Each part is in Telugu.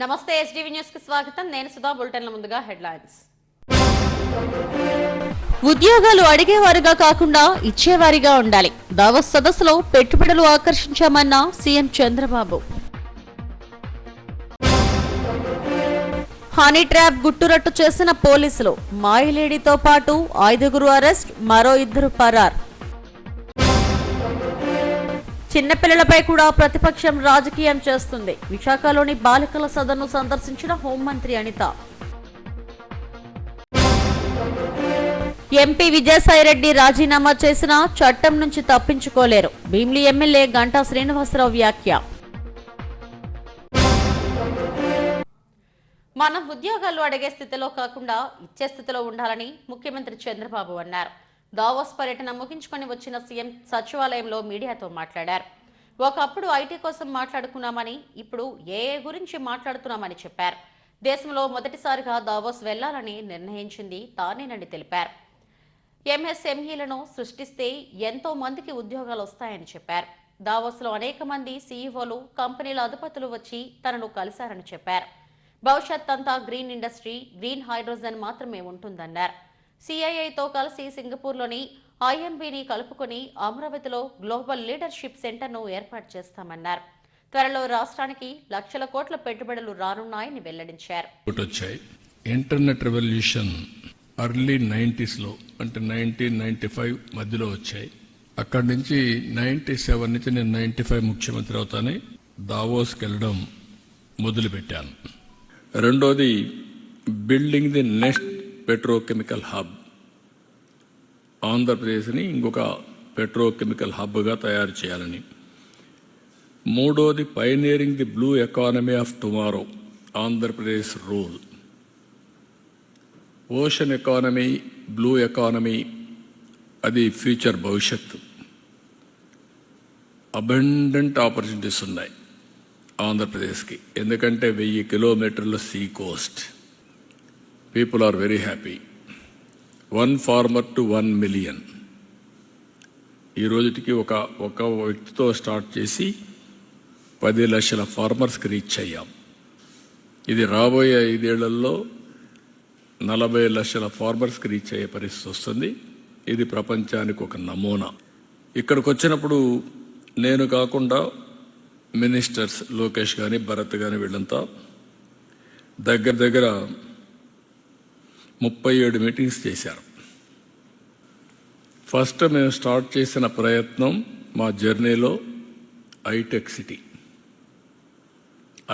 నమస్తే ఎస్టీవీ న్యూస్ కి స్వాగతం. నేను సుధా. బులెటిన్ల ముందుగా హెడ్లైన్స్. ఉద్యోగాలు అడిగేవారుగా కాకుండా ఇచ్చేవారిగా ఉండాలి. దావోస్ సదస్సులో పెట్టుబడులు ఆకర్షించామన్న సీఎం చంద్రబాబు. హనీ ట్రాప్ గుట్టురట్టు చేసిన పోలీసులు. మాయిలేడితో పాటు 5 అరెస్ట్, మరో 2 పరార్. చిన్నపిల్లలపై కూడా ప్రతిపక్షం రాజకీయం చేస్తుంది. విశాఖలోని బాలికల సదన్ను సందర్శించిన హోంమంత్రి అనిత. ఎంపీ విజయసాయిరెడ్డి రాజీనామా చేసినా చట్టం నుంచి తప్పించుకోలేరు. భీమిలి ఎమ్మెల్యే గంటా శ్రీనివాసరావు వ్యాఖ్య. మనం ఉద్యోగాలు అడిగే స్థితిలో కాకుండా ఇచ్చే స్థితిలో ఉండాలని ముఖ్యమంత్రి చంద్రబాబు అన్నారు. దావోస్ పర్యటన ముగించుకొని వచ్చిన సీఎం సచివాలయంలో మీడియాతో మాట్లాడారు. ఒకప్పుడు ఐటీ కోసం మాట్లాడుకున్నామని, ఇప్పుడు ఏఏ గురించి మాట్లాడుతున్నామని చెప్పారు. దేశంలో మొదటిసారిగా దావోస్ వెళ్లాలని నిర్ణయించింది తానేనని తెలిపారు. ఎంఎస్ఎంఈలను సృష్టిస్తే ఎంతో మందికి ఉద్యోగాలు వస్తాయని చెప్పారు. దావోస్లో అనేక మంది సీఈఓలు, కంపెనీల అధిపతులు వచ్చి తనను కలిశారని చెప్పారు. భవిష్యత్ అంతా గ్రీన్ ఇండస్ట్రీ, గ్రీన్ హైడ్రోజన్ మాత్రమే ఉంటుందన్నారు. సిఐఐతో కలిసి సింగపూర్లోని ఐఎంబీని కలుపుకొని అమరావతిలో గ్లోబల్ లీడర్షిప్ సెంటర్ను ఏర్పాటు చేస్తామన్నారు. త్వరలో రాష్ట్రానికి లక్షల కోట్ల పెట్టుబడులు రానున్నాయని వెల్లడించారు. ఇంటర్నెట్ రెవల్యూషన్ ఎర్లీ 90s అంటే 1995 మధ్యలో వచ్చాయి. అక్కడి నుంచి 97 నుంచి నేను 95 ముఖ్యమంత్రి అవుతానే దావోస్కి వెళ్ళడం మొదలుపెట్టాను. రెండోది building the next petrochemical hub. ఆంధ్రప్రదేశ్ని ఇంకొక పెట్రోకెమికల్ హబ్గా తయారు చేయాలని. మూడోది pioneering the blue economy of tomorrow, Andhra Pradesh rule. Ocean economy, blue economy, అది ఫ్యూచర్ భవిష్యత్తు. అబండెంట్ ఆపర్చునిటీస్ ఉన్నాయి ఆంధ్రప్రదేశ్కి. ఎందుకంటే 1000 కిలోమీటర్ల sea coast. People are very happy. 1 farmer to 1 million. ఈ రోజుకి ఒక వ్యక్తితో స్టార్ట్ చేసి 10 లక్షల ఫార్మర్స్కి రీచ్ అయ్యాం. ఇది రాబోయే 5 ఏళ్లలో 40 లక్షల ఫార్మర్స్కి రీచ్ అయ్యే పరిస్థితి వస్తుంది. ఇది ప్రపంచానికి ఒక నమూనా. ఇక్కడికి వచ్చినప్పుడు నేను కాకుండా మినిస్టర్స్ లోకేష్ కానీ, భరత్ కానీ, వీళ్ళంతా దగ్గర 37 మీటింగ్స్ చేశారు. ఫస్ట్ మేము స్టార్ట్ చేసిన ప్రయత్నం మా జర్నీలో హైటెక్ సిటీ.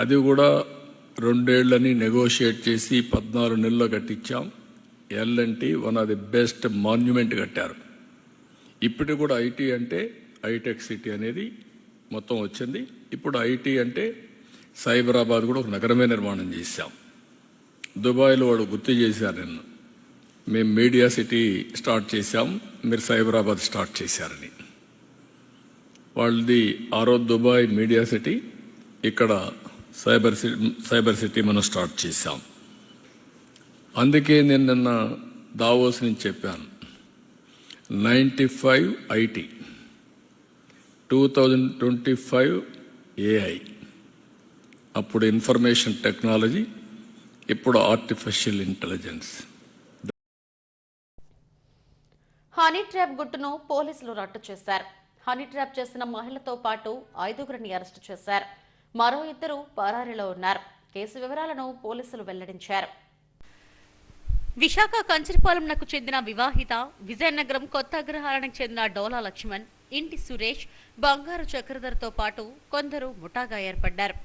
అది కూడా 2 ఏళ్లని నెగోషియేట్ చేసి 14 నెలల్లో కట్టించాం. L&T one of the best monument కట్టారు. ఇప్పటికి కూడా ఐటీ అంటే హైటెక్ సిటీ అనేది మొత్తం వచ్చింది. ఇప్పుడు ఐటీ అంటే సైబరాబాద్ కూడా ఒక నగరమే నిర్మాణం చేశాం. దుబాయ్లో వాడు గుర్తు చేశారు నిన్ను, మేము మీడియా సిటీ స్టార్ట్ చేశాం, మీరు సైబరాబాద్ స్టార్ట్ చేశారని. వాళ్ళది దుబాయ్ మీడియా సిటీ, ఇక్కడ సైబర్ సిటీ మనం స్టార్ట్ చేశాం. అందుకే నేను నిన్న దావోస్ నుంచి చెప్పాను, 95 ఐటీ, 2025 ఏఐ, అప్పుడు ఇన్ఫర్మేషన్ టెక్నాలజీ, ఇప్పుడు ఆర్టిఫిషియల్ ఇంటెలిజెన్స్. హనీ ట్రాప్ గుట్టును పోలీసులు రట్టు చేశారు. హనీ ట్రాప్ చేసిన మహిళతో పాటు 5 అరెస్టు చేశారు. మరో 2 పరారీలో ఉన్నారు. కేసు వివరాలను పోలీసులు వెల్లడించారు. విశాఖ కంచరపాలెంకు చెందిన వివాహిత, విజయనగరం కొత్త అగ్రహారానికి చెందిన డోలా లక్ష్మణ్, ఇంటి సురేష్, బంగారు చక్రధర్తో పాటు కొందరు ముఠాగా ఏర్పడ్డారు.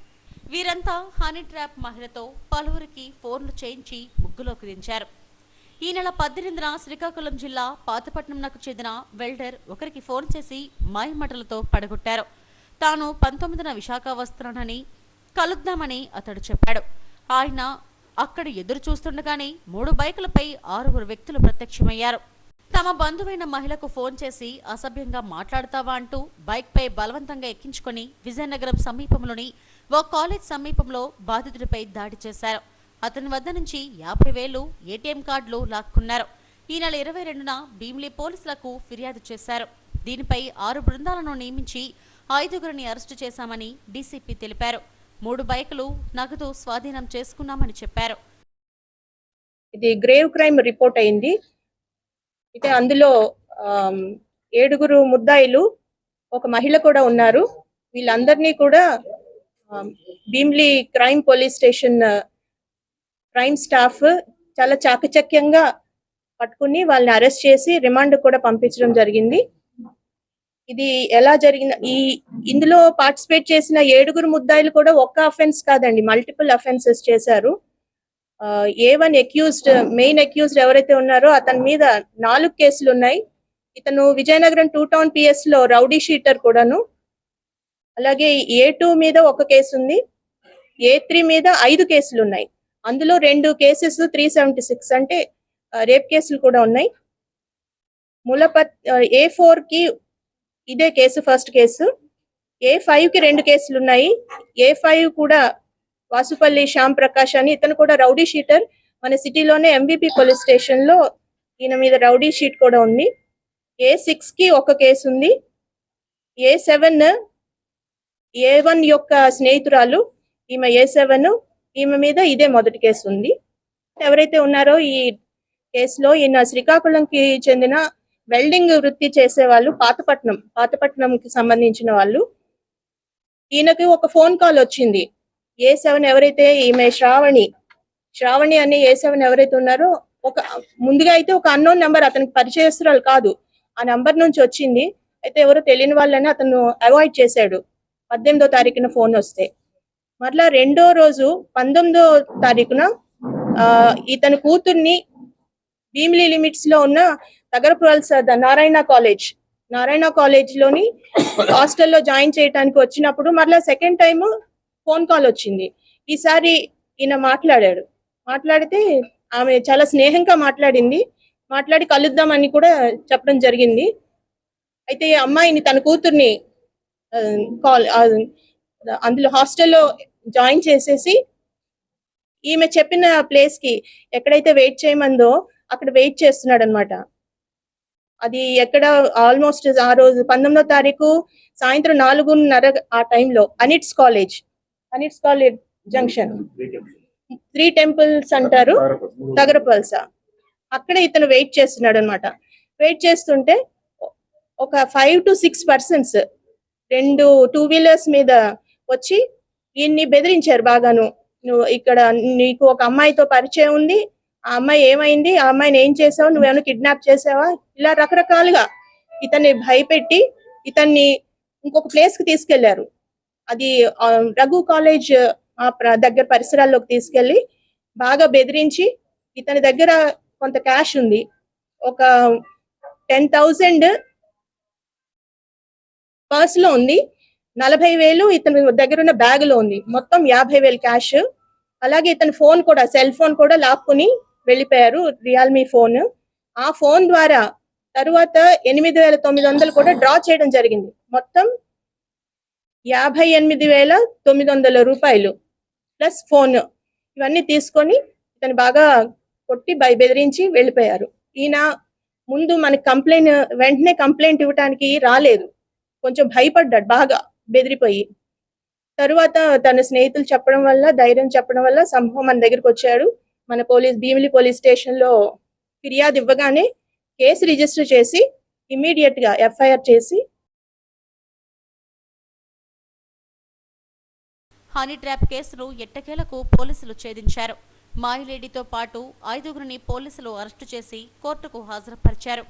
వీరంతా హనీ ట్రాప్ మహిళతో పలువురికి ఫోన్లు చేయించి ముగ్గులోకి దించారు. ఈ నెల 18న శ్రీకాకుళం జిల్లా పాతపట్నంకు చెందిన వెల్డర్ ఒకరికి ఫోన్ చేసి మాయమాటలతో పడగొట్టారు. తాను 19న విశాఖ వస్తున్నానని, కలుద్దామని అతడు చెప్పాడు. ఆయన అక్కడ ఎదురు చూస్తుండగానే 3 బైకులపై 6 వ్యక్తులు ప్రత్యక్షమయ్యారు. తమ బంధువైన మహిళకు ఫోన్ చేసి అసభ్యంగా మాట్లాడతావా అంటూ బైక్పై బలవంతంగా ఎక్కించుకొని విజయనగరం సమీపంలోని ఓ కాలేజ్ సమీపంలో బాధితుడిపై దాడి చేశారు. అతని వద్ద నుంచి 50,000 ఏటీఎం కార్డులు లాక్కున్నారు. ఈ నెల 22న భీమిలి పోలీసులకు ఫిర్యాదు చేశారు. దీనిపై 6 బృందాలను నియమించి 5 అరెస్టు చేశామని డీసీపీ తెలిపారు. 3 బైకులు, నగదు స్వాధీనం చేసుకున్నామని చెప్పారు. ఇది గ్రేవ్ క్రైమ్ రిపోర్ట్ అయింది. అయితే అందులో 7 ముద్దాయిలు, ఒక మహిళ కూడా ఉన్నారు. వీళ్ళందరినీ కూడా Bheemili crime police station crime staff చాలా చాకచక్యంగా పట్టుకుని వాళ్ళని అరెస్ట్ చేసి రిమాండ్ కూడా పంపించడం జరిగింది. ఇది ఎలా జరిగిన ఇందులో పార్టిసిపేట్ చేసిన 7 ముద్దాయిలు కూడా ఒక్క అఫెన్స్ కాదండి, మల్టిపుల్ అఫెన్సెస్ చేశారు. A1 అక్యూజ్డ్, మెయిన్ అక్యూజ్డ్ ఎవరైతే ఉన్నారో అతని మీద 4 కేసులు ఉన్నాయి. ఇతను విజయనగరం 2 టౌన్ PS లో రౌడీ షీటర్ కూడాను. అలాగే A2 మీద 1 కేసు ఉంది. A3 మీద 5 కేసులు ఉన్నాయి. అందులో 2 కేసెస్ 376 అంటే రేప్ కేసులు కూడా ఉన్నాయి. A4 కి ఇదే కేసు, ఫస్ట్ కేసు. A5 కి 2 కేసులు ఉన్నాయి. A5 కూడా వాసుపల్లి శ్యామ్ ప్రకాష్ అని, ఇతను కూడా రౌడీ షీటర్. మన సిటీలోనే MVP పోలీస్ స్టేషన్ లో ఈయన మీద రౌడీ షీట్ కూడా ఉంది. A6 కి 1 కేసు ఉంది. A7 A1 యొక్క స్నేహితురాలు, ఈమె A7, ఈమె మీద ఇదే మొదటి కేసు ఉంది. ఎవరైతే ఉన్నారో ఈ కేసులో ఈయన శ్రీకాకుళంకి చెందిన వెల్డింగ్ వృత్తి చేసే వాళ్ళు, పాతపట్నంకి సంబంధించిన వాళ్ళు. ఈయనకి ఒక ఫోన్ కాల్ వచ్చింది. A7 ఎవరైతే, ఈమె శ్రావణి అనే A7 ఎవరైతే ఉన్నారో, ముందుగా అయితే ఒక అన్నోన్ నెంబర్, అతనికి పరిచయస్తురాలు కాదు, ఆ నంబర్ నుంచి వచ్చింది. అయితే ఎవరో తెలియని వాళ్ళని అతను అవాయిడ్ చేశాడు. 18వ తారీఖున ఫోన్ వస్తే, మరలా రెండో రోజు 19వ తారీఖున ఇతని కూతుర్ని భీమిలీ లిమిట్స్ లో ఉన్న తగరపువలస నారాయణ కాలేజ్ లోని హాస్టల్లో జాయిన్ చేయడానికి వచ్చినప్పుడు మరలా సెకండ్ టైం ఫోన్ కాల్ వచ్చింది. ఈసారి ఈయన మాట్లాడితే ఆమె చాలా స్నేహంగా మాట్లాడి కలుద్దామని కూడా చెప్పడం జరిగింది. అయితే ఈ అమ్మాయిని, తన కూతుర్ని అందులో హాస్టల్లో జాయిన్ చేసేసి ఈమె చెప్పిన ప్లేస్ కి ఎక్కడైతే వెయిట్ చేయమందో అక్కడ వెయిట్ చేస్తున్నాడు అనమాట. అది ఎక్కడ, ఆల్మోస్ట్ ఆ రోజు 19వ తారీఖు సాయంత్రం 4:30 ఆ టైంలో అనిట్స్ కాలేజ్ జంక్షన్, 3 టెంపుల్స్ అంటారు, తగరపల్స, అక్కడ ఇతను వెయిట్ చేస్తున్నాడు అనమాట. వెయిట్ చేస్తుంటే ఒక 5 to 6 persons 2 2 వీలర్స్ మీద వచ్చి ఈయన్ని బెదిరించారు బాగాను. నువ్వు ఇక్కడ, నీకు ఒక అమ్మాయితో పరిచయం ఉంది, ఆ అమ్మాయి ఏమైంది, ఆ అమ్మాయిని ఏం చేసావు, నువ్వేమైనా కిడ్నాప్ చేసావా, ఇలా రకరకాలుగా ఇతన్ని భయపెట్టి ఇతన్ని ఇంకొక ప్లేస్ కి తీసుకెళ్లారు. అది రఘు కాలేజ్ దగ్గర పరిసరాల్లోకి తీసుకెళ్లి బాగా బెదిరించి, ఇతని దగ్గర కొంత క్యాష్ ఉంది, ఒక 10,000 పర్స్ లో ఉంది, 40,000 ఇతని దగ్గర ఉన్న బ్యాగ్ లో ఉంది, మొత్తం 50,000 క్యాష్. అలాగే ఇతని ఫోన్ కూడా, సెల్ ఫోన్ కూడా లాక్కుని వెళ్ళిపోయారు, రియల్మీ ఫోన్. ఆ ఫోన్ ద్వారా తరువాత 8,900 కూడా డ్రా చేయడం జరిగింది. మొత్తం 58,900 రూపాయలు ప్లస్ ఫోన్, ఇవన్నీ తీసుకొని ఇతను బాగా కొట్టి బెదిరించి వెళ్ళిపోయారు. ఈయన ముందు మనకి వెంటనే కంప్లైంట్ ఇవ్వడానికి రాలేదు, కొంచెం భయపడ్డాడు బాగా బెదిరిపోయి. తరువాత తన స్నేహితులు చెప్పడం వల్ల, ధైర్యం చెప్పడం వల్ల సంభవం మన దగ్గరికి వచ్చాడు. మన భీమిలి పోలీస్ స్టేషన్ లో ఫిర్యాదు ఇవ్వగానే కేసు రిజిస్టర్ చేసి ఇమ్మీడియట్ గా FIR చేసి హనీ ట్రాప్ కేసును ఎట్టకేలకు పోలీసులు ఛేదించారు. మాయిలేడితో పాటు 5గురిని పోలీసులు అరెస్టు చేసి కోర్టుకు హాజరుపరిచారు.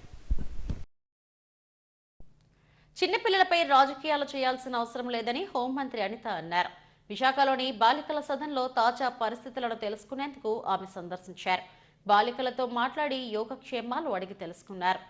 చిన్నపిల్లలపై రాజకీయాలు చేయాల్సిన అవసరం లేదని హోంమంత్రి అనిత అన్నారు. విశాఖలోని బాలికల సదన్లో తాజా పరిస్థితులను తెలుసుకునేందుకు ఆమె సందర్శించారు. బాలికలతో మాట్లాడి యోగక్షేమాలు అడిగి తెలుసుకున్నారు.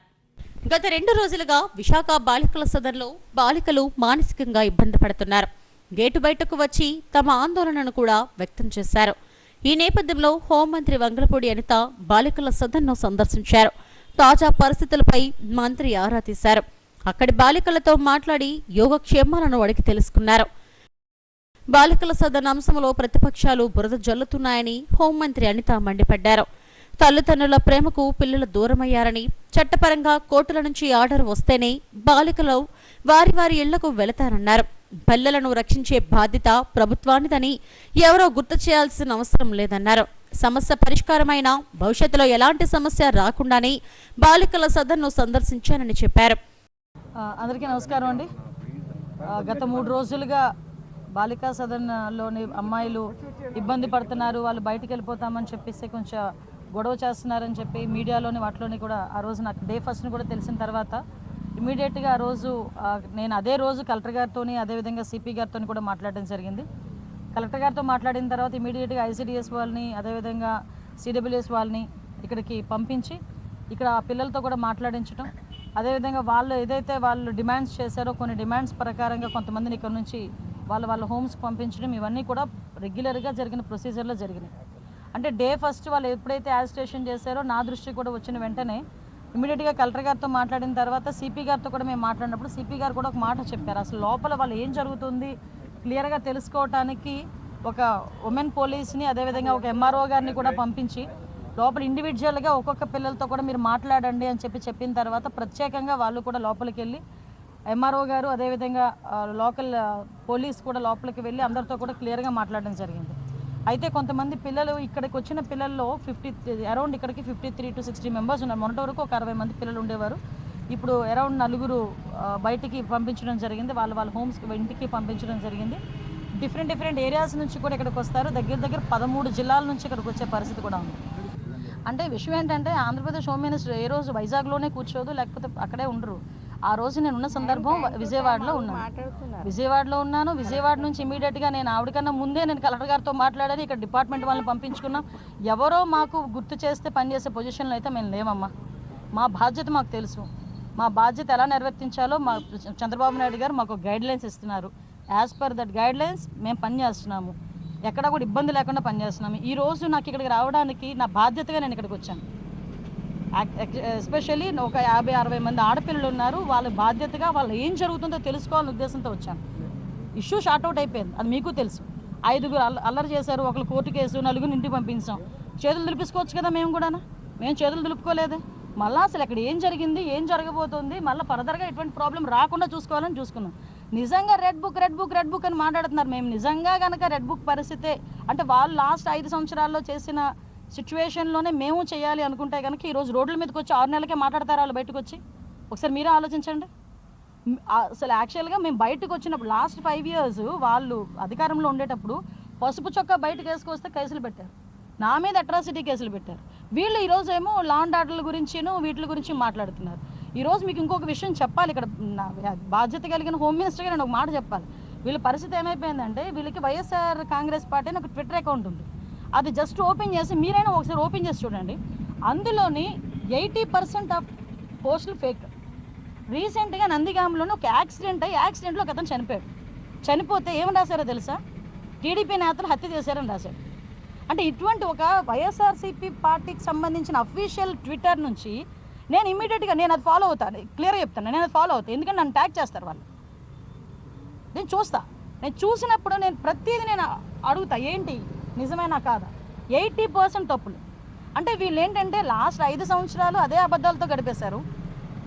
గత 2 రోజులుగా విశాఖ బాలికల సదన్లో బాలికలు మానసికంగా ఇబ్బంది పడుతున్నారు. గేటు బయటకు వచ్చి తమ ఆందోళనను కూడా వ్యక్తం చేశారు. ఈ నేపథ్యంలో హోంమంత్రి వంగలపూడి అనిత బాలికల సదన్ను సందర్శించారు. తాజా పరిస్థితులపై మంత్రి ఆరా తీశారు. అక్కడి బాలికలతో మాట్లాడి యోగక్షేమాలను అడిగి తెలుసుకున్నారు. బాలికల సదన్ అంశంలో ప్రతిపక్షాలు బురద జల్లుతున్నాయని హోంమంత్రి అనిత మండిపడ్డారు. తల్లిదండ్రుల ప్రేమకు పిల్లలు దూరమయ్యారని, చట్టపరంగా కోర్టుల నుంచి ఆర్డర్ వస్తేనే బాలికలు వారి ఇళ్లకు వెళతారన్నారు. పిల్లలను రక్షించే బాధ్యత ప్రభుత్వానిదని ఎవరో గుర్తు చేయాల్సిన అవసరం లేదన్నారు. సమస్య పరిష్కారమైన భవిష్యత్తులో ఎలాంటి సమస్య రాకుండానే బాలికల సదన్ను సందర్శించానని చెప్పారు. అందరికీ నమస్కారం అండి. గత 3 రోజులుగా బాలికా సదన్లోని అమ్మాయిలు ఇబ్బంది పడుతున్నారు, వాళ్ళు బయటికి వెళ్ళిపోతామని చెప్పేసి కొంచెం గొడవ చేస్తున్నారని చెప్పి మీడియాలోని వాటిలోని కూడా ఆ రోజు నాకు డే ఫస్ట్ని కూడా తెలిసిన తర్వాత ఇమీడియట్గా ఆ రోజు నేను అదే రోజు కలెక్టర్ గారితో అదేవిధంగా సిపి గారితో కూడా మాట్లాడడం జరిగింది. కలెక్టర్ గారితో మాట్లాడిన తర్వాత ఇమీడియట్గా ఐసిడిఎస్ వాళ్ళని అదేవిధంగా సిడబ్ల్యూఎస్ వాళ్ళని ఇక్కడికి పంపించి ఇక్కడ ఆ పిల్లలతో కూడా మాట్లాడించడం, అదేవిధంగా వాళ్ళు ఏదైతే వాళ్ళు డిమాండ్స్ చేశారో కొన్ని డిమాండ్స్ ప్రకారంగా కొంతమందిని ఇక్కడ నుంచి వాళ్ళ హోమ్స్కి పంపించడం, ఇవన్నీ కూడా రెగ్యులర్గా జరిగిన ప్రొసీజర్లో జరిగినాయి. అంటే డే ఫస్ట్ వాళ్ళు ఎప్పుడైతే యాజిటేషన్ చేశారో నా దృష్టికి కూడా వచ్చిన వెంటనే ఇమీడియట్గా కలెక్టర్ గారితో మాట్లాడిన తర్వాత సిపి గారితో కూడా మేము మాట్లాడినప్పుడు సిపి గారు కూడా ఒక మాట చెప్పారు. అసలు లోపల వాళ్ళు ఏం జరుగుతుంది క్లియర్గా తెలుసుకోవటానికి ఒక ఉమెన్ పోలీస్ని అదేవిధంగా ఒక ఎంఆర్ఓ గారిని కూడా పంపించి లోపల ఇండివిజువల్గా ఒక్కొక్క పిల్లలతో కూడా మీరు మాట్లాడండి అని చెప్పిన తర్వాత ప్రత్యేకంగా వాళ్ళు కూడా లోపలికి వెళ్ళి ఎంఆర్ఓ గారు అదేవిధంగా లోకల్ పోలీస్ కూడా లోపలికి వెళ్ళి అందరితో కూడా క్లియర్గా మాట్లాడడం జరిగింది. అయితే కొంతమంది పిల్లలు ఇక్కడికి వచ్చిన పిల్లల్లో అరౌండ్ ఇక్కడికి 53 to 60 మెంబర్స్ ఉన్నారు. మొన్నటి వరకు ఒక 60 మంది పిల్లలు ఉండేవారు. ఇప్పుడు అరౌండ్ 4 బయటికి పంపించడం జరిగింది, వాళ్ళ హోమ్స్కి ఇంటికి పంపించడం జరిగింది. డిఫరెంట్ ఏరియాస్ నుంచి కూడా ఇక్కడికి వస్తారు. దగ్గర 13 జిల్లాల నుంచి ఇక్కడికి వచ్చే పరిస్థితి కూడా ఉంది. అంటే విషయం ఏంటంటే ఆంధ్రప్రదేశ్ హోమ్ మినిస్టర్ ఏ రోజు వైజాగ్లోనే కూర్చోదు, లేకపోతే అక్కడే ఉండరు. ఆ రోజు నేను ఉన్న సందర్భం విజయవాడలో ఉన్నాను. విజయవాడ నుంచి ఇమీడియట్గా నేను ఆవిడకన్నా ముందే నేను కలెక్టర్ గారితో మాట్లాడాను. ఇక్కడ డిపార్ట్మెంట్ వాళ్ళని పంపించుకున్నాం. ఎవరో మాకు గుర్తు చేస్తే పనిచేసే పొజిషన్లో అయితే మేము లేమమ్మా. మా బాధ్యత మాకు తెలుసు. మా బాధ్యత ఎలా నిర్వర్తించాలో మా చంద్రబాబు నాయుడు గారు మాకు గైడ్లైన్స్ ఇస్తున్నారు. యాజ్ పర్ దట్ గైడ్లైన్స్ మేము పనిచేస్తున్నాము. ఎక్కడ కూడా ఇబ్బంది లేకుండా పనిచేస్తున్నాము. ఈరోజు నాకు ఇక్కడికి రావడానికి నా బాధ్యతగా నేను ఇక్కడికి వచ్చాను. ఎస్పెషల్లీ ఒక 50-60 మంది ఆడపిల్లలు ఉన్నారు. వాళ్ళ బాధ్యతగా వాళ్ళు ఏం జరుగుతుందో తెలుసుకోవాలనే ఉద్దేశంతో వచ్చాను. ఇష్యూ షార్ట్అవుట్ అయిపోయింది, అది మీకు తెలుసు. 5 అల్లరి చేశారు, ఒకరు కోర్టు కేసు, 4 ఇంటికి పంపించాం. చేతులు దులిపించుకోవచ్చు కదా, మేము చేతులు దులుపుకోలేదు. మళ్ళీ అసలు ఇక్కడ ఏం జరిగింది, ఏం జరగబోతుంది, మళ్ళీ ఫర్దర్గా ఎటువంటి ప్రాబ్లం రాకుండా చూసుకోవాలని చూసుకున్నాం. నిజంగా రెడ్ బుక్ అని మాట్లాడుతున్నారు. మేము నిజంగా కనుక రెడ్ బుక్ పరిస్థితే అంటే వాళ్ళు లాస్ట్ 5 సంవత్సరాల్లో చేసిన సిచ్యువేషన్లోనే మేము చేయాలి అనుకుంటే కనుక ఈరోజు రోడ్ల మీదకి వచ్చి 6 నెలలకే మాట్లాడతారు వాళ్ళు బయటకు వచ్చి. ఒకసారి మీరే ఆలోచించండి. అసలు యాక్చువల్గా మేము బయటకు వచ్చినప్పుడు లాస్ట్ 5 years వాళ్ళు అధికారంలో ఉండేటప్పుడు పసుపు చొక్కా బయటకు వేసుకొస్తే కేసులు పెట్టారు, నా మీద అట్రాసిటీ కేసులు పెట్టారు. వీళ్ళు ఈరోజు ఏమో లా అండ్ ఆర్డర్ల గురించిను వీటి గురించి మాట్లాడుతున్నారు. ఈరోజు మీకు ఇంకొక విషయం చెప్పాలి. ఇక్కడ బాధ్యత కలిగిన హోమ్ మినిస్టర్గా నేను ఒక మాట చెప్పాలి. వీళ్ళ పరిస్థితి ఏమైపోయిందంటే వీళ్ళకి వైఎస్ఆర్ కాంగ్రెస్ పార్టీ అని ఒక ట్విట్టర్ అకౌంట్ ఉంది. అది జస్ట్ ఓపెన్ చేసి మీరైనా ఒకసారి ఓపెన్ చేసి చూడండి. అందులోని 80% ఆఫ్ పోస్టులు ఫేక్. రీసెంట్గా నందిగాంలోనే ఒక యాక్సిడెంట్లో ఒక అతను చనిపోతే ఏమని రాశారో తెలుసా? టీడీపీ నేతలు హత్య చేశారని రాశాడు. అంటే ఇటువంటి ఒక వైఎస్ఆర్సీపీ పార్టీకి సంబంధించిన అఫీషియల్ ట్విట్టర్ నుంచి నేను ఇమీడియట్గా నేను అది ఫాలో అవుతాను. క్లియర్గా చెప్తాను, నేను అది ఫాలో అవుతాను. ఎందుకంటే నన్ను ట్యాగ్ చేస్తారు వాళ్ళు. నేను చూసినప్పుడు నేను ప్రతిదీ నేను అడుగుతా, ఏంటి నిజమేనా కాదా? 80% తప్పులు. అంటే వీళ్ళు ఏంటంటే లాస్ట్ 5 సంవత్సరాలు అదే అబద్ధాలతో గడిపేశారు.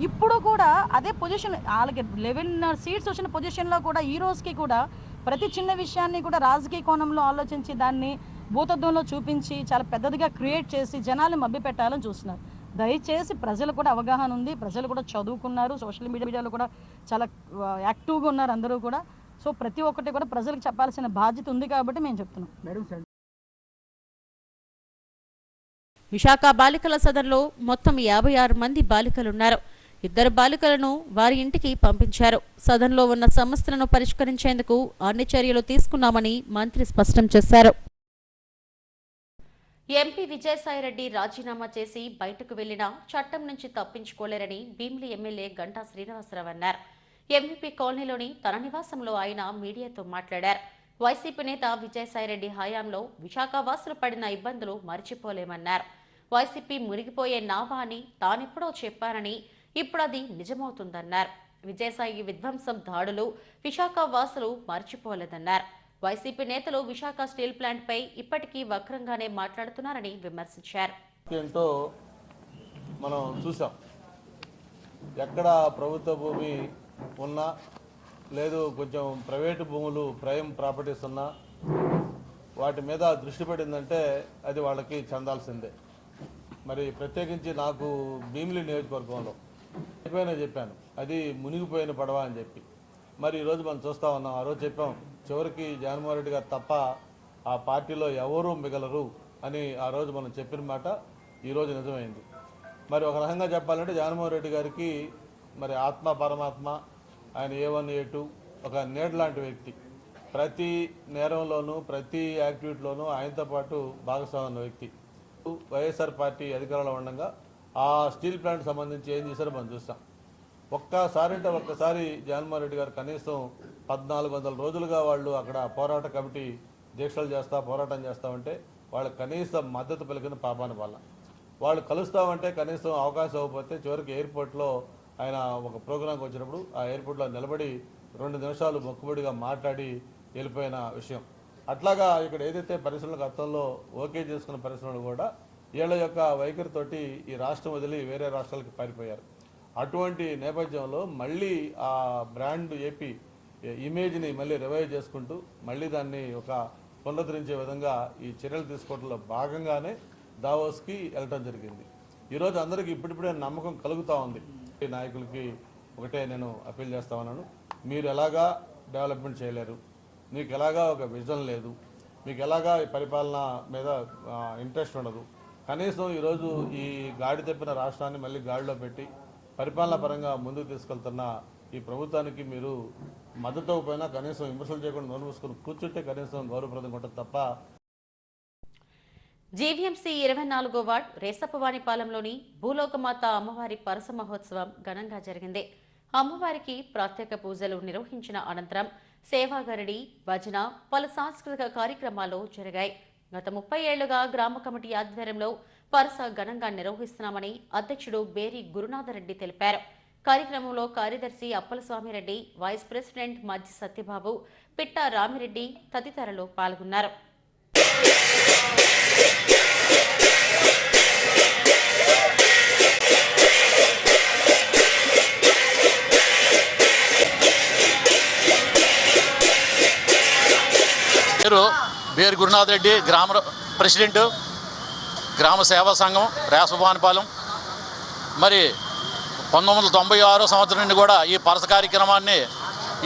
ఇప్పుడు కూడా అదే పొజిషన్, వాళ్ళకి 11 సీట్స్ వచ్చిన పొజిషన్లో కూడా ఈ రోజుకి కూడా ప్రతి చిన్న విషయాన్ని కూడా రాజకీయ కోణంలో ఆలోచించి దాన్ని భూతత్వంలో చూపించి చాలా పెద్దదిగా క్రియేట్ చేసి జనాలు మభ్యపెట్టాలని చూస్తున్నారు. దయచేసి ప్రజలు కూడా అవగాహన ఉంది, ప్రజలు కూడా చదువుకున్నారు, సోషల్ మీడియాలో కూడా చాలా యాక్టివ్గా ఉన్నారు అందరూ కూడా. సో ప్రతి ఒక్కటి కూడా ప్రజలకు చెప్పాల్సిన బాధ్యత ఉంది కాబట్టి మేము చెప్తున్నాం. విశాఖ బాలికల సదన్లో మొత్తం 56 మంది బాలికలున్నారు. 2 బాలికలను వారి ఇంటికి పంపించారు. సదన్లో ఉన్న సమస్యలను పరిష్కరించేందుకు అన్ని చర్యలు తీసుకున్నామని మంత్రి స్పష్టం చేశారు. ఎంపీ విజయసాయిరెడ్డి రాజీనామా చేసి బయటకు వెళ్లినా చట్టం నుంచి తప్పించుకోలేరని భీమిలి ఎమ్మెల్యే గంటా శ్రీనివాసరావు అన్నారు. ఎంవీపీ కాలనీలోని తన నివాసంలో ఆయన మీడియాతో మాట్లాడారు. వైసీపీ నేత విజయసాయిరెడ్డి హయాంలో విశాఖ వాసులు పడిన ఇబ్బందులు మరిచిపోలేమన్నారు. వైసీపీ మునిగిపోయే నావా అని తానెప్పుడో చెప్పానని ఇప్పుడు అది నిజమవుతుందన్నారు. విజయసాయి విధ్వంసం దాడులు విశాఖ వాసులు మర్చిపోలేదన్నారు. వైసీపీ నేతలు విశాఖ స్టీల్ ప్లాంట్ పై ఇప్పటికీ వక్రంగానే మాట్లాడుతున్నారని విమర్శించారు. ఏంటో మనం చూసాం. ఎక్కడ ప్రభుత్వ భూమి ఉన్నా లేదు కొంచెం ప్రైవేటు భూములు ప్రైమ్ ప్రాపర్టీస్ ఉన్నా వాటి మీద దృష్టి పడిందంటే అది వాళ్ళకి చెందాల్సిందే. మరి ప్రత్యేకించి నాకు భీమిలి నియోజకవర్గంలో చెప్పాను అది మునిగిపోయిన పడవ అని చెప్పి. మరి ఈరోజు మనం చూస్తూ ఉన్నాం. ఆ రోజు చెప్పాం చివరికి జగన్మోహన్ రెడ్డి గారు తప్ప ఆ పార్టీలో ఎవరూ మిగలరు అని ఆ రోజు మనం చెప్పిన మాట ఈరోజు నిజమైంది. మరి ఒక రకంగా చెప్పాలంటే జగన్మోహన్ రెడ్డి గారికి మరి ఆత్మ పరమాత్మ, ఆయన A1 A2 ఒక నీడ లాంటి వ్యక్తి. ప్రతి నేరంలోనూ ప్రతి యాక్టివిటీలోనూ ఆయనతో పాటు భాగస్వామ్య వ్యక్తి. వైఎస్ఆర్ పార్టీ అధికారంలో ఉండగా ఆ స్టీల్ ప్లాంట్ సంబంధించి ఏం చేశారో మనం చూస్తాం. ఒక్కసారి జగన్మోహన్ రెడ్డి గారు కనీసం 1400 రోజులుగా వాళ్ళు అక్కడ పోరాట కమిటీ దీక్షలు పోరాటం చేస్తామంటే వాళ్ళు కనీసం మద్దతు పలికిన పాపాన వల్ల వాళ్ళు కలుస్తామంటే కనీసం అవకాశం ఇవ్వకపోతే చివరికి ఎయిర్పోర్ట్లో ఆయన ఒక ప్రోగ్రాంకి వచ్చినప్పుడు ఆ ఎయిర్పోర్ట్లో నిలబడి 2 నిమిషాలు మొక్కుబడిగా మాట్లాడి వెళ్ళిపోయిన విషయం. అట్లాగా ఇక్కడ ఏదైతే పరిశ్రమల గతంలో ఓకే చేసుకున్న పరిశ్రమలు కూడా వీళ్ళ యొక్క వైఖరితోటి ఈ రాష్ట్రం వదిలి వేరే రాష్ట్రాలకు పారిపోయారు. అటువంటి నేపథ్యంలో మళ్ళీ ఆ బ్రాండ్ ఏపీ ఇమేజ్ని మళ్ళీ రివైవ్ చేసుకుంటూ మళ్ళీ దాన్ని ఒక పునరుద్ధరించే విధంగా ఈ చర్యలు తీసుకోవడంలో భాగంగానే దావోస్కి వెళ్ళటం జరిగింది. ఈరోజు అందరికీ ఇప్పుడిప్పుడే నమ్మకం కలుగుతూ ఉంది. నాయకులకి ఒకటే నేను అప్పీల్ చేస్తా ఉన్నాను, మీరు ఎలాగా డెవలప్మెంట్ చేయలేరు, మీకు ఎలాగా ఒక విజన్ లేదు, మీకు ఎలాగా ఈ పరిపాలన మీద ఇంట్రెస్ట్ ఉండదు. కనీసం ఈరోజు ఈ గాడి తప్పిన రాష్ట్రాన్ని మళ్ళీ గాడిలో పెట్టి పరిపాలన పరంగా ముందుకు తీసుకెళ్తున్న ఈ ప్రభుత్వానికి మీరు మద్దతు ఇవ్వకపోయినా కనీసం విమర్శలు చేయకుండా నోరు మూసుకొని కూర్చుంటే కనీసం గౌరవప్రదంగా ఉంటుంది తప్ప. జీవీఎంసీ 24వ వార్డ్ రేసప్పవానిపాలెంలోని భూలోకమాత అమ్మవారి పరస మహోత్సవం ఘనంగా జరిగింది. అమ్మవారికి ప్రత్యేక పూజలు నిర్వహించిన అనంతరం సేవాగరడి, భజన, పలు సాంస్కృతిక కార్యక్రమాలు జరిగాయి. గత 30 ఏళ్లుగా గ్రామ కమిటీ ఆధ్వర్యంలో పరస ఘనంగా నిర్వహిస్తున్నామని అధ్యక్షుడు బేరి గురునాథరెడ్డి తెలిపారు. కార్యక్రమంలో కార్యదర్శి అప్పలస్వామిరెడ్డి, వైస్ ప్రెసిడెంట్ మధ్య సత్యబాబు, పిట్ట రామిరెడ్డి తదితరులు పాల్గొన్నారు. బేరి గురునాథ్ రెడ్డి, గ్రామ ప్రెసిడెంట్, గ్రామ సేవా సంఘం రేసప్పవానిపాలెం. మరి 1996 సంవత్సరం నుండి కూడా ఈ పరస కార్యక్రమాన్ని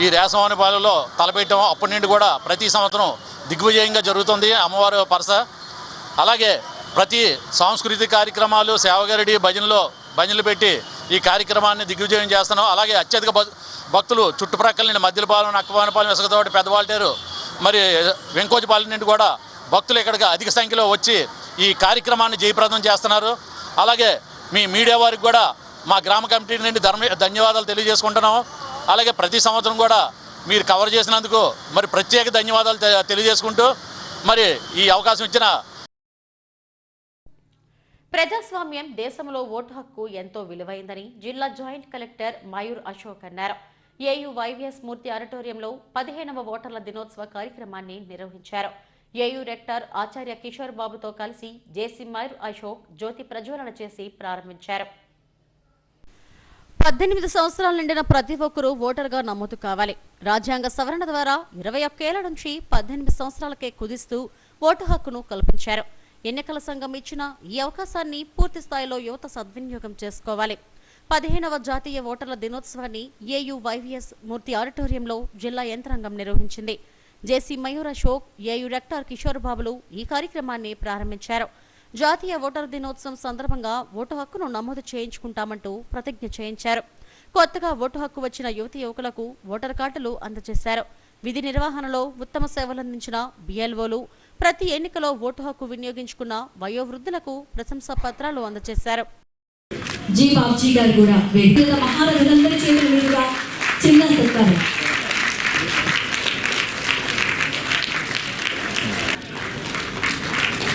ఈ రేసప్పవానిపాలెంలో తలపెట్టాం. అప్పటి నుండి కూడా ప్రతి సంవత్సరం దిగ్విజయంగా జరుగుతుంది అమ్మవారి పరస. అలాగే ప్రతి సాంస్కృతిక కార్యక్రమాలు, సేవగరడి, భజనలు పెట్టి ఈ కార్యక్రమాన్ని దిగ్విజయం చేస్తున్నాం. అలాగే అత్యధిక భక్తులు చుట్టుప్రక్కల నుండి మద్దిలపాలెం, నక్కవానిపాలెం, ఇసుకతోటి, పెద్దవాళ్ళేరు, మరి వెంకోజపాలెం నుండి కూడా భక్తులు ఇక్కడికి అధిక సంఖ్యలో వచ్చి ఈ కార్యక్రమాన్ని జయప్రదం చేస్తున్నారు. అలాగే మీ మీడియా వారికి కూడా మా గ్రామ కమిటీ నుండి ధన్యవాదాలు తెలియజేసుకుంటున్నాము. అలాగే ప్రతి సంవత్సరం కూడా మీరు కవర్ చేసినందుకు మరి ప్రత్యేక ధన్యవాదాలు తెలియజేసుకుంటూ మరి ఈ అవకాశం ఇచ్చిన ప్రజాస్వామ్యం దేశంలో ఓటు హక్కు ఎంతో విలువైందని జిల్లా జాయింట్ కలెక్టర్ మయూర్ అశోక్ అన్నారు. ఏయువైవిఎస్ మూర్తి ఆడిటోరియంలో 15వ ఓటర్ల దినోత్సవ కార్యక్రమాన్ని నిర్వహించారు. ఏయూ రెక్టర్ ఆచార్య కిషోర్ బాబుతో కలిసి జేసీ మయూర్ అశోక్ జ్యోతి ప్రజ్వలన చేసి ప్రారంభించారు. 18 సంవత్సరాల నిండిన ప్రతి ఒక్కరూ ఓటర్గా నమోదు కావాలి. రాజ్యాంగ సవరణ ద్వారా 21 ఏళ్ల నుంచి 18 సంవత్సరాలకే కుదిస్తూ ఓటు హక్కును కల్పించారు. ఎన్నికల సంఘం ఇచ్చిన ఈ అవకాశాన్ని పూర్తి స్థాయిలో యువత సద్వినియోగం చేసుకోవాలి. 15వ జాతీయ ఓటర్ల దినోత్సవాన్ని ఏయువైవిఎస్ మూర్తి ఆడిటోరియంలో జిల్లా యంత్రాంగం నిర్వహించింది. జేసీ మయూర్ అశోక్, ఏయూ రెక్టర్ కిషోర్ బాబులు ఈ కార్యక్రమాన్ని ప్రారంభించారు. జాతీయ ఓటర్ దినోత్సవం సందర్భంగా ఓటు హక్కును నమోదు చేయించుకుంటామంటూ ప్రతిజ్ఞ చేయించారు. కొత్తగా ఓటు హక్కు వచ్చిన యువతీ యువకులకు ఓటర్ కార్డులు అందజేశారు. విధి నిర్వహణలో ఉత్తమ సేవలందించిన బిఎల్ఓలు, ప్రతి ఎన్నికలో ఓటు హక్కు వినియోగించుకున్న వయోవృద్ధులకు ప్రశంసా పత్రాలు అందజేశారు. జీ బాబ్జీ గారు కూడా వ్యక్తిగత మహారాజులందరి చేతుల మీదుగా చిన్న సత్కారం.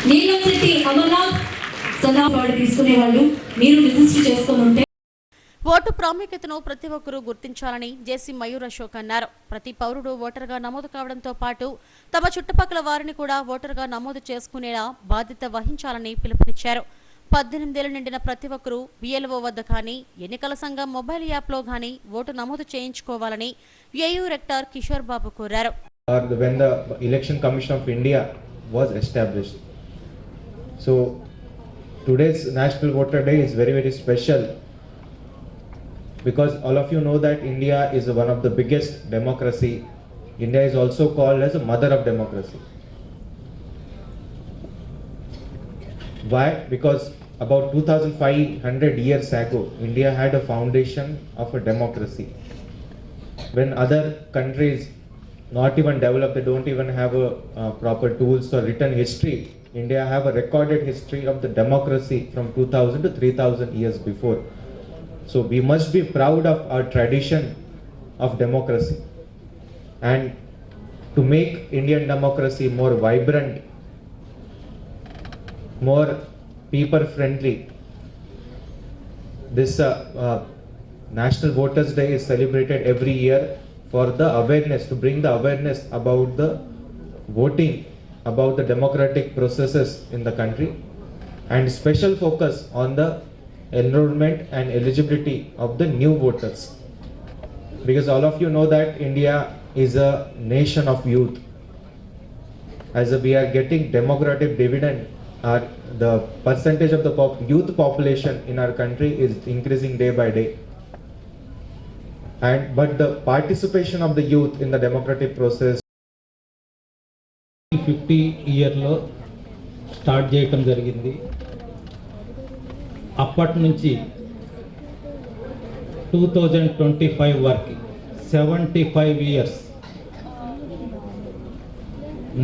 నీలంశెట్టి అమర్నాథ్ సదా వాడు తీసుకునే వాళ్ళు మీరు రిజిస్టర్ చేసుకుని ఓటు ప్రాముఖ్యతను ప్రతి ఒక్కరూ గుర్తించాలని జేసీ మయూర్ అశోక్ అన్నారు. ప్రతి పౌరుడు ఓటర్గా నమోదు కావడంతో పాటు తమ చుట్టుపక్కల వారిని కూడా ఓటర్గా నమోదు చేసుకునేలా బాధ్యత వహించాలని పిలుపునిచ్చారు. 18 ఏళ్లు నిండిన ప్రతి ఒక్కరూ బిఎల్ఓ వద్ద కానీ ఎన్నికల సంఘం మొబైల్ యాప్లో కానీ ఓటు నమోదు చేయించుకోవాలని ఏయూ రెక్టర్ కిషోర్ బాబు కోరారు. When the Election Commission of India was established. So today's National Voter Day is very, very special because all of you know that India is one of the biggest democracy. India is also called as a mother of democracy. Why? Because about 2500 years ago, India had a foundation of a democracy. When other countries not even developed, they don't even have a proper tools or written history. India have a recorded history of the democracy from 2000 to 3000 years before. So we must be proud of our tradition of democracy. And to make Indian democracy more vibrant, more people friendly, this National Voters Day is celebrated every year for the awareness, to bring the awareness about the voting, about the democratic processes in the country, and special focus on the enrollment and eligibility of the new voters. Because all of you know that India is a nation of youth. As we are getting democratic dividend, the percentage of the youth population in our country is increasing day by day. But the participation of the youth in the democratic process 50 ఇయర్లో స్టార్ట్ చేయటం జరిగింది. అప్పటి నుంచి 2025 వరకు 75 years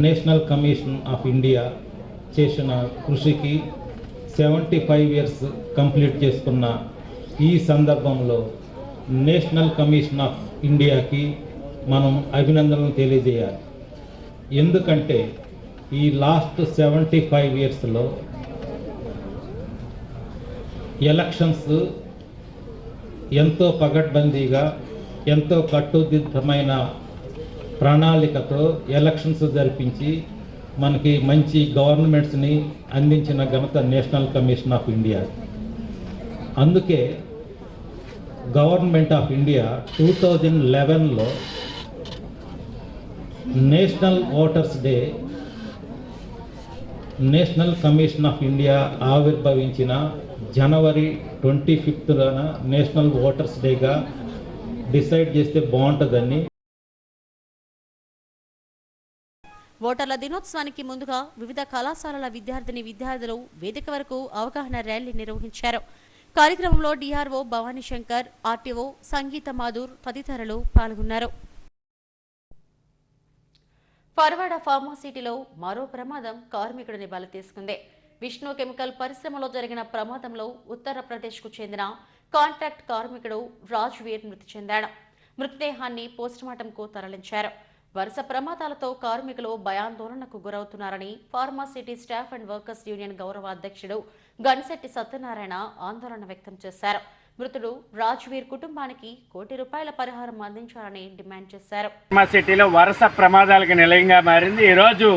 national commission of India చేసిన కృషికి 75 ఇయర్స్ కంప్లీట్ చేసుకున్న ఈ సందర్భంలో నేషనల్ కమిషన్ ఆఫ్ ఇండియాకి మనం అభినందనలు తెలియజేయాలి. ఎందుకంటే ఈ లాస్ట్ 75 ఇయర్స్లో ఎలక్షన్స్ ఎంతో పగడ్బందీగా, ఎంతో కట్టుదిట్టమైన ప్రణాళికతో ఎలక్షన్స్ జరిపించి మనకి మంచి గవర్నమెంట్స్ని అందించిన ఘనత నేషనల్ కమిషన్ ఆఫ్ ఇండియా. అందుకే గవర్నమెంట్ ఆఫ్ ఇండియా 2011లో national voters day, national commission of India ఆవిర్భవించిన జనవరి 25న నేషనల్ ఓటర్స్ డేగా డిసైడ్ చేస్తే బాగుంటుందని. ఓటర్ల దినోత్సవానికి ముందుగా వివిధ కళాశాలల విద్యార్థులు వేదిక వరకు అవగాహన ర్యాలీ నిర్వహించారు. కార్యక్రమంలో డిఆర్ఓ భవానీ శంకర్, ఆర్టీఓ సంగీత మాధుర్ తదితరులు పాల్గొన్నారు. ఫర్వాడ ఫార్మాసిటీలో మరో ప్రమాదం కార్మికుడిని బలి తీసుకుంది. విష్ణు కెమికల్ పరిశ్రమలో జరిగిన ప్రమాదంలో ఉత్తరప్రదేశ్కు చెందిన కాంట్రాక్ట్ కార్మికుడు రాజ్వీర్ మృతి చెందాడు. మృతదేహాన్ని పోస్టుమార్టంకు తరలించారు. వరుస ప్రమాదాలతో కార్మికులు భయాందోళనకు గురవుతున్నారని Pharma City staff and workers union గౌరవ అధ్యక్షుడు గణశెట్టి సత్యనారాయణ ఆందోళన వ్యక్తం చేశారు. మృతుడు రాజ్వీర్ కుటుంబానికి ₹1 కోటి పరిహారం అందించాలని డిమాండ్ చేశారు. ఫార్మాసిటీలో వరుస ప్రమాదాలకు నిలయంగా మారింది. ఈరోజు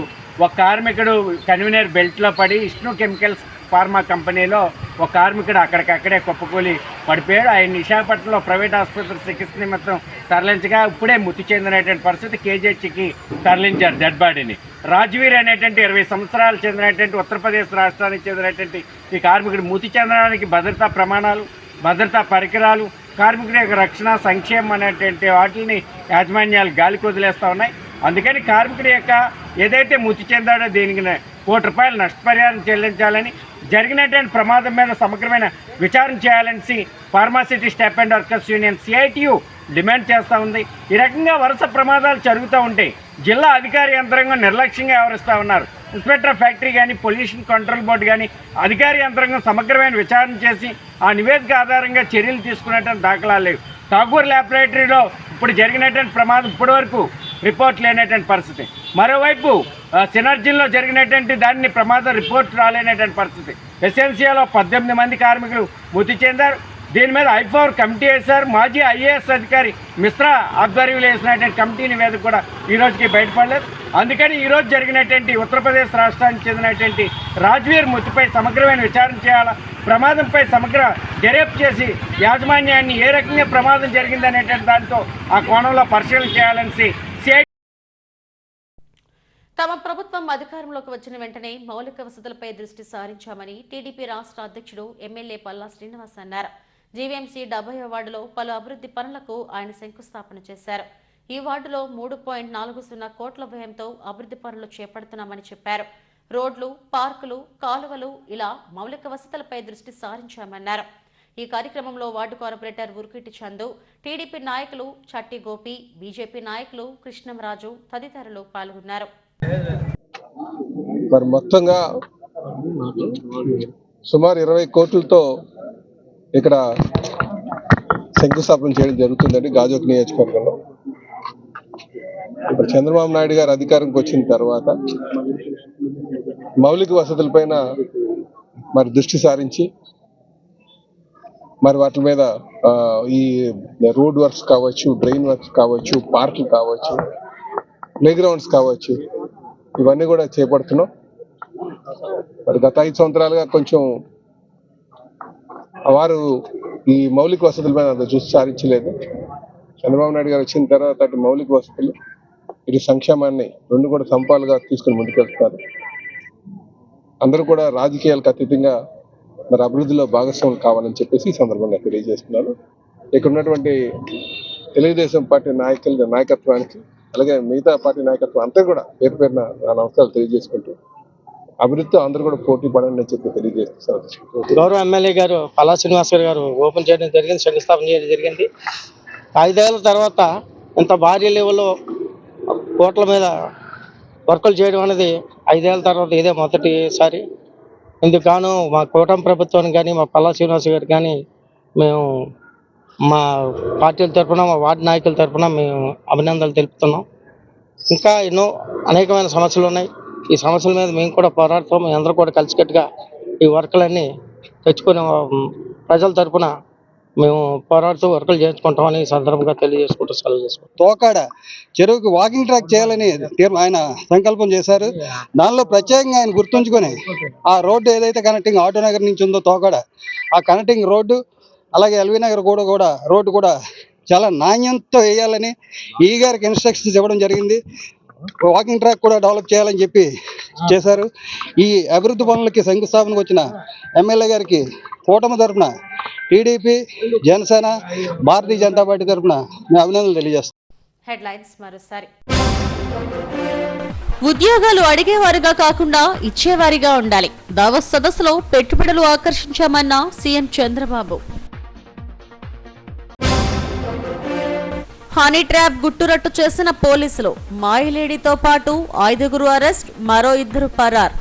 ఒక కార్మికుడు కన్వీనర్ బెల్ట్లో పడి విష్ణు కెమికల్స్ ఫార్మా కంపెనీలో ఒక కార్మికుడు అక్కడికక్కడే కుప్పకూలి పడిపోయాడు. ఆయన విశాఖపట్నంలో ప్రైవేట్ ఆసుపత్రి చికిత్స నిమిత్తం తరలించగా ఇప్పుడే మృతి చెందినటువంటి పరిస్థితి. కేజీహెచ్కి తరలించారు డెడ్ బాడీని. రాజ్వీర్ అనేటువంటి 20 సంవత్సరాలు చెందినటువంటి ఉత్తరప్రదేశ్ రాష్ట్రానికి చెందినటువంటి ఈ కార్మికుడు మృతి చెందడానికి భద్రతా ప్రమాణాలు, భద్రతా పరికరాలు, కార్మికుడి యొక్క రక్షణ, సంక్షేమం అనేటువంటి వాటిని యాజమాన్యాలు గాలికి వదిలేస్తూ ఉన్నాయి. అందుకని కార్మికుడి యొక్క ఏదైతే మృతి చెందాడో దీనికి ₹1 కోటి నష్టపరిహారం చెల్లించాలని, జరిగినటువంటి ప్రమాదం మీద సమగ్రమైన విచారణ చేయాలని pharma city staff and workers union CITU demand చేస్తూ ఉంది. ఈ రకంగా వరుస ప్రమాదాలు జరుగుతూ ఉంటాయి. జిల్లా అధికార యంత్రాంగం నిర్లక్ష్యంగా వ్యవహరిస్తూ ఉన్నారు. ఇన్స్పెక్టర్ ఆఫ్ ఫ్యాక్టరీ కానీ, పొల్యూషన్ కంట్రోల్ బోర్డు కానీ అధికార యంత్రాంగం సమగ్రమైన విచారణ చేసి ఆ నివేదిక ఆధారంగా చర్యలు తీసుకునేటువంటి దాఖలాలు లేవు. ఠాగూర్ ల్యాబొరేటరీలో ఇప్పుడు జరిగినటువంటి ప్రమాదం ఇప్పటి వరకు రిపోర్ట్ లేనటువంటి పరిస్థితి. మరోవైపు సినర్జీలో జరిగినటువంటి దాన్ని ప్రమాద రిపోర్ట్ రాలేనటువంటి పరిస్థితి. ఎస్ఎన్సీలో 18 మంది కార్మికులు మృతి చెందారు. దీని మీద ఐఫోర్ కమిటీ వేశారు. మాజీ ఐఏఎస్ అధికారి మిశ్రా ఆధ్వర్యంలో వేసినటువంటి కమిటీ నివేదిక కూడా ఈ రోజుకి బయటపడలేదు. అందుకని ఈరోజు జరిగినటువంటి ఉత్తరప్రదేశ్ రాష్ట్రానికి చెందినటువంటి రాజ్వీర్ మృతిపై సమగ్రమైన విచారణ చేయాలా, ప్రమాదంపై సమగ్ర దర్యాప్తు చేసి యాజమాన్యాన్ని ఏ రకంగా ప్రమాదం జరిగిందనేటువంటి దాంతో ఆ కోణంలో పరిశీలన చేయాలని సిఐ తమ ప్రభుత్వం అధికారంలోకి వచ్చిన వెంటనే మౌలిక వసతులపై దృష్టి సారించామని టీడీపీ రాష్ట్ర అధ్యక్షుడు ఎమ్మెల్యే పల్లా శ్రీనివాస్ అన్నారు. జీవీఎంసీ 70వ వార్డులో పలు అభివృద్ధి పనులకు ఆయన శంకుస్థాపన చేశారు. ఈ వార్డులో 3.40 కోట్ల వ్యయంతో అభివృద్ధి పనులు చేపడుతున్నామని చెప్పారు. రోడ్లు, పార్కులు, కాలువలు ఇలా మౌలిక వసతులపై దృష్టి సారించామన్నారు. ఈ కార్యక్రమంలో వార్డు కార్పొరేటర్ ఉరుకిటి చందు, టీడీపీ నాయకులు చట్టి గోపి, బీజేపీ నాయకులు కృష్ణంరాజు తదితరులు పాల్గొన్నారు. మరి మొత్తంగా సుమారు 20 కోట్లతో ఇక్కడ శంకుస్థాపన చేయడం జరుగుతుందండి గాజోక్ నియోజకవర్గంలో. ఇప్పుడు చంద్రబాబు నాయుడు గారు అధికారంకి వచ్చిన తర్వాత మౌలిక వసతులపైన మరి దృష్టి సారించి మరి వాటి మీద ఈ రోడ్ వర్క్స్ కావచ్చు, డ్రైన్ వర్క్స్ కావచ్చు, పార్కులు కావచ్చు, ప్లే గ్రౌండ్స్ కావచ్చు, ఇవన్నీ కూడా చేపడుతున్నాం. మరి గత 5 సంవత్సరాలుగా కొంచెం వారు ఈ మౌలిక వసతుల మీద దృష్టి సారించలేదు. చంద్రబాబు నాయుడు గారు వచ్చిన తర్వాత అటు మౌలిక వసతులు, ఇటు సంక్షేమాన్ని రెండు కూడా సంపాలుగా తీసుకుని ముందుకెళ్తున్నారు. అందరూ కూడా రాజకీయాలకు అతీతంగా మరి అభివృద్ధిలో భాగస్వాములు కావాలని చెప్పేసి ఈ సందర్భంగా తెలియజేస్తున్నారు. ఇక్కడ ఉన్నటువంటి తెలుగుదేశం పార్టీ నాయకత్వానికి, అలాగే మిగతా పార్టీ నాయకత్వం అంతా కూడా పేరు పేరున నమస్కారాలు తెలియజేసుకుంటూ అభివృద్ధితో అందరూ కూడా పోటీ పడండి అని చెప్పి తెలియజేస్తున్నారు. గౌరవ ఎమ్మెల్యే గారు పల్లా శ్రీనివాస్ గారు ఓపెన్ చేయడం జరిగింది, శంకుస్థాపన చేయడం జరిగింది. 5 ఏళ్ల తర్వాత ఇంత భారీ లెవెల్లో కోట్ల మీద వర్కులు చేయడం అనేది 5 ఏళ్ల తర్వాత ఇదే మొదటిసారి. ఇందుకు గాను మా కూటమి ప్రభుత్వానికి కానీ, మా పల్లా శ్రీనివాస్ గారు కానీ మేము మా పార్టీల తరఫున, మా వార్డు నాయకుల తరఫున మేము అభినందనలు తెలుపుతున్నాం. ఇంకా ఎన్నో అనేకమైన సమస్యలు ఉన్నాయి. ఈ సమస్యల మీద మేము కూడా పోరాడుతాం. మేము అందరూ కూడా కలిసికట్టుగా ఈ వర్కులన్నీ తెచ్చుకుని ప్రజల తరఫున మేము పోరాడుతూ వర్కులు చేయించుకుంటామని ఈ సందర్భంగా తెలియజేసుకుంటూ సెలవు చేసుకుంటాం. తోకాడ చెరువుకి వాకింగ్ ట్రాక్ చేయాలని ఆయన సంకల్పం చేశారు. దానిలో ప్రత్యేకంగా ఆయన గుర్తుంచుకొని ఆ రోడ్డు ఏదైతే కనెక్టింగ్ ఆటోనగర్ నుంచి ఉందో తోకాడ, ఆ కనెక్టింగ్ రోడ్డు, అలాగే ఎల్వి నగర్ కూడా రోడ్డు కూడా చాలా నాణ్యంతో వేయాలని ఈ గారికి ఇన్స్ట్రక్షన్స్ ఇవ్వడం జరిగింది. వాకింగ్ ట్రాక్ కూడా డెవలప్ చేయాలని చెప్పి చేశారు. ఈ అభివృద్ధి పనులకి శంకుస్థాపనకు వచ్చిన ఎమ్మెల్యే గారికి కూటమి తరఫున, టీడీపీ, జనసేన, భారతీయ జనతా పార్టీ తరఫున మేము అభినందనలు తెలియజేస్తాం. హెడ్లైన్స్ మరోసారి. ఉద్యోగాలు అడిగేవారుగా కాకుండా ఇచ్చేవారిగా ఉండాలి. దావోస్ సదస్సులో పెట్టుబడులు ఆకర్షించామన్న సీఎం చంద్రబాబు. హనీ ట్రాప్ గుట్టురట్టు చేసిన పోలీసులు, మాయిలేడితో పాటు 5 అరెస్ట్, మరో 2 పరార్.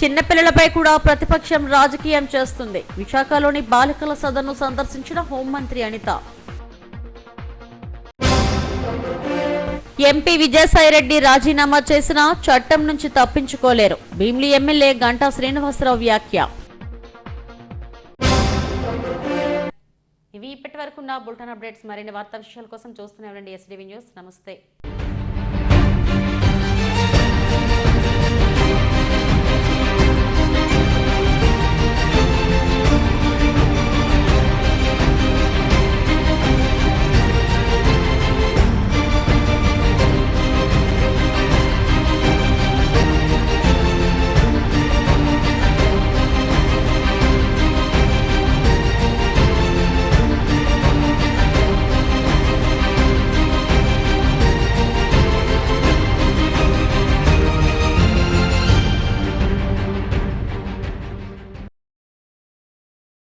చిన్నపిల్లలపై కూడా ప్రతిపక్షం రాజకీయం చేస్తుంది. విశాఖలోని బాలికల సదన్ను సందర్శించిన హోంమంత్రి అనిత. ఎంపీ విజయసాయిరెడ్డి రాజీనామా చేసినా చట్టం నుంచి తప్పించుకోలేరు. భీమిలి ఎమ్మెల్యే గంటా శ్రీనివాసరావు వ్యాఖ్య. ఇవి ఇప్పటి వరకు ఉన్న బులెటిన్ అప్డేట్స్. మరిన్ని వార్తా విషయాల కోసం చూస్తూనే ఉండండి ఎస్డీవీ న్యూస్. నమస్తే.